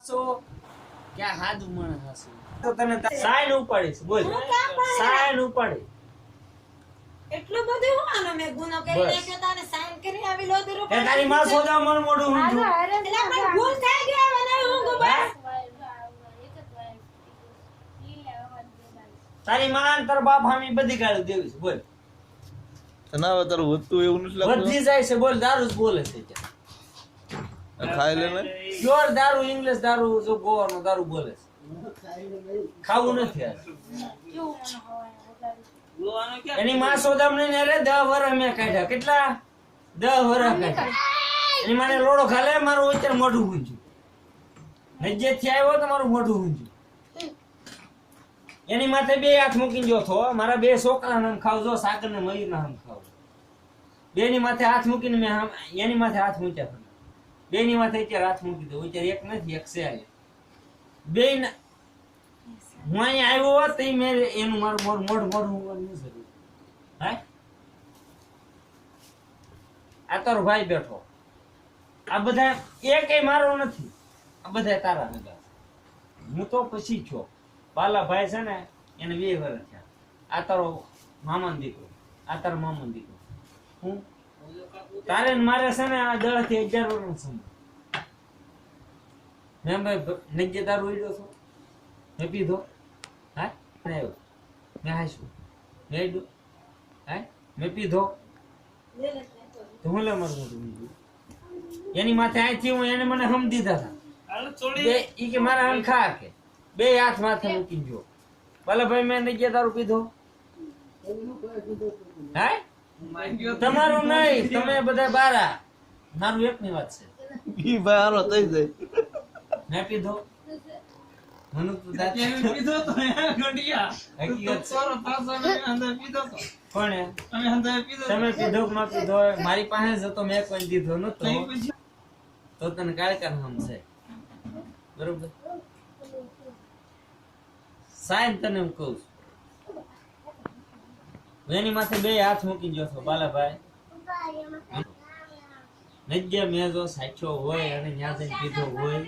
સો ક્યાં હાથ ઉમણ હાસુ તો તને સાઈન ઉપાડીશ બોલ સાઈન ઉપાડી એટલું બધું હું આનો મે ગુનો કરી નાખ્યો તારે સાઈન કરી આવી લો દરો એ તારી માં સોદા મન મોઢું હું છું એટલે પણ ભૂલ થઈ ગઈ મને હું ગો બસ તારી માં તાર બાપ હામી બધી ગાળી દેવી છે બોલ તનાવ તારું વધતું એવું નથી લાગતું વધી જાય છે બોલ દારૂ જ બોલે છે ખાઈ લે ને પ્યોર દારૂ ઇંગ્લિશ દારૂ જો ગોવાનો દારૂ બોલે છે ખાવું નથી આ એની માં સોદામણી ને રે 10 વર્ષ મેં કાઢ્યા કેટલા 10 વર્ષ કાઢ્યા એની માને લોડો ખાલે મારું અત્યારે મોઢું ઊંચું નજે થી આવ્યો તો મારું મોઢું ઊંચું એની માથે બે હાથ મૂકીને જો થો મારા બે છોકરા નામ ખાવજો સાગર ને મયુર નામ ખાવ બે ની માથે હાથ મૂકીને મે એની માથે હાથ મૂક્યા બે ની માથે અત્યારે હાથ મૂકી દો અત્યારે એક નથી એક છે બે હું અહીંયા આવ્યો હોત તો મેં એનું મારું મોઢું હે આ તારો ભાઈ બેઠો આ બધા એકેય મારો નથી આ બધા તારા નગર હું તો પછી છો પાલા ભાઈ છે ને એને 2 વર્ષ થયા આ તારો મામાનો દીકરો આ તારો મામાનો દીકરો હું તારે ને મારે છે ને આ 10 થી 11 વર્ષનો સમય મેં ભાઈ નજે દારૂ ઉડ્યો છો મેં પીધો હા આવ્યો મેં હાશું મેં ઉડ્યો હા મેં પીધો તો હું લે મારું મોઢું એની માથે આથી હું એને મને હમ દીધા હતા બે ઈ કે મારા હમ ખા કે બે હાથ માથે મૂકી જો ભલે ભાઈ મેં નજે દારૂ પીધો હા તમારું નહીં તમે બધા બારા મારું એકની વાત છે ઈ ભાઈ હાલો થઈ જાય મેં પીધો મનુ તો દાતે પીધો તો ગંડિયા હકીકત સોરો પાસો મે અંદર પીધો તો કોણે તમે અંદર પીધો તમે પીધો કે ન પીધો મારી પાસે જતો મેં કોઈ દીધો નતો તો તને કાળકા નામ છે બરોબર સાહેબ તને હું કહું છું એની માથે બે હાથ મૂકી ગયો છો બાલાભાઈ નજ્જે મેં જો સાચો હોય અને ન્યા જઈને પીધો હોય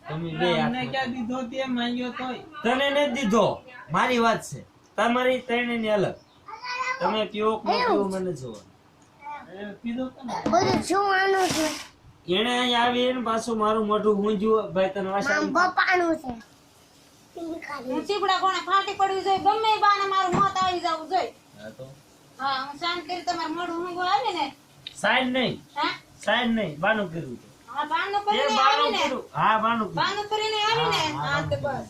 તમે બે હાથ મને ક્યાં દીધો તે માંગ્યો તોય તને ને દીધો મારી વાત છે તમારી ત્રણે ની અલગ તમે પીઓ કે ન પીઓ મને જોવો પીધો તો ને બધું જોવાનું છે એને અહીં આવીને પાછું મારું મોઢું ઊંજ્યું ભાઈ તને વાસા મારા પપ્પાનું છે હું ચીપડા કોણે ફાટી પડવી જોઈએ ગમે એ બાને મારું મોત આવી જવું જોઈએ હા તો હા હું શાંત કરી તમારું મોઢું ઊંઘો આવે ને સાઈડ નહીં હા સાઈડ નહીં બાનું કર્યું છે હા બાનું એ કરીને બાનું આવીને કર્યું હા બાનું કર્યું બાનું કરીને આવીને હા તો બસ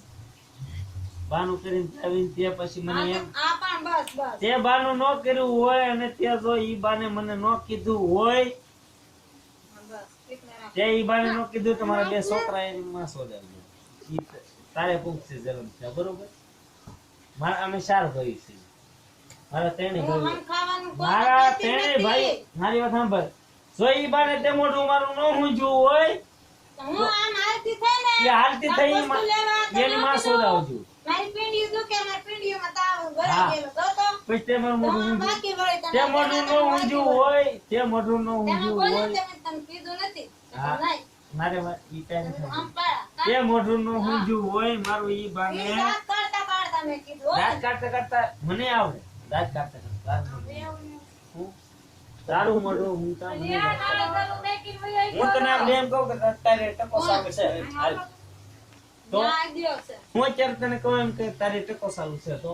બાનું કરીને આવીને તે પછી મને એમ આ પણ બસ બસ તે બાનું ન કર્યું હોય અને તે જો ઈ બાને મને ન કીધું હોય બસ એટલે રાખ. તે ઈ બાને ન કીધું તો મારા બે છોકરા એની માં સોદાવી ઈ તારે પૂછશે જન્મ છે બરોબર મારા અમે 4 ભાઈ છે મારા ત્રણે હું ભાઈ હમ ખાવાનું કોઈ મારા કહેતી ત્રણે નથી. ભાઈ મારી વાત સાંભળ જો ઈ બાને તે મોઢું મારું ન ઊંજ્યું હોય તો હું આમ હાલતી થઈ ને એ હાલતી થઈ આ વસ્તુ લેવા તો એની માં ના સોદાવજો મારી પિંડી દુખે મારી પિંડીમાં તાવ હા. ભરાઈ ગયેલો તો પછી તે મારું મોઢું હું ઊંજ્યું બાકી વળી તમે તે મોઢું ન ઊંજ્યું હોય તે મોઢું ન તમે ઊંજ્યું બોલો હોય તમે તમે કીધું નથી હા. નહીં મારે ઈ કાંઈ નથી આમ પાડા તે મોઢું ન ઊંજ્યું હોય મારું ઈ બાને ઈ દાંત કાઢતા કાઢતા મેં કીધું હો. દાંત કાઢતા કાઢતા મને આવડે દાંત કાઢતા કાઢતા હું તારું મોઢું હું તા મને દાંત કાઢતા. હું તને આમ એમ કહું કે તારે ટકો સામે છે હાલ. તો ન્યાય દ્યો છે. હું અત્યારે તને કહું એમ કે તારી ટકો ચાલુ છે તો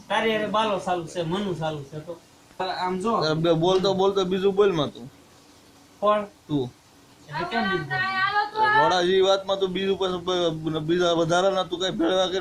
તારી અરે બાલો ચાલુ છે મનુ ચાલુ છે તો આમ જો બોલતો બોલતો બીજું બોલ માં તું પણ તું એટલે કેમ બીજું બોલું? વડા જેવી વાતમાં તું બીજું પછી બીજા વધારાના તું કઈ ભેળવા કરી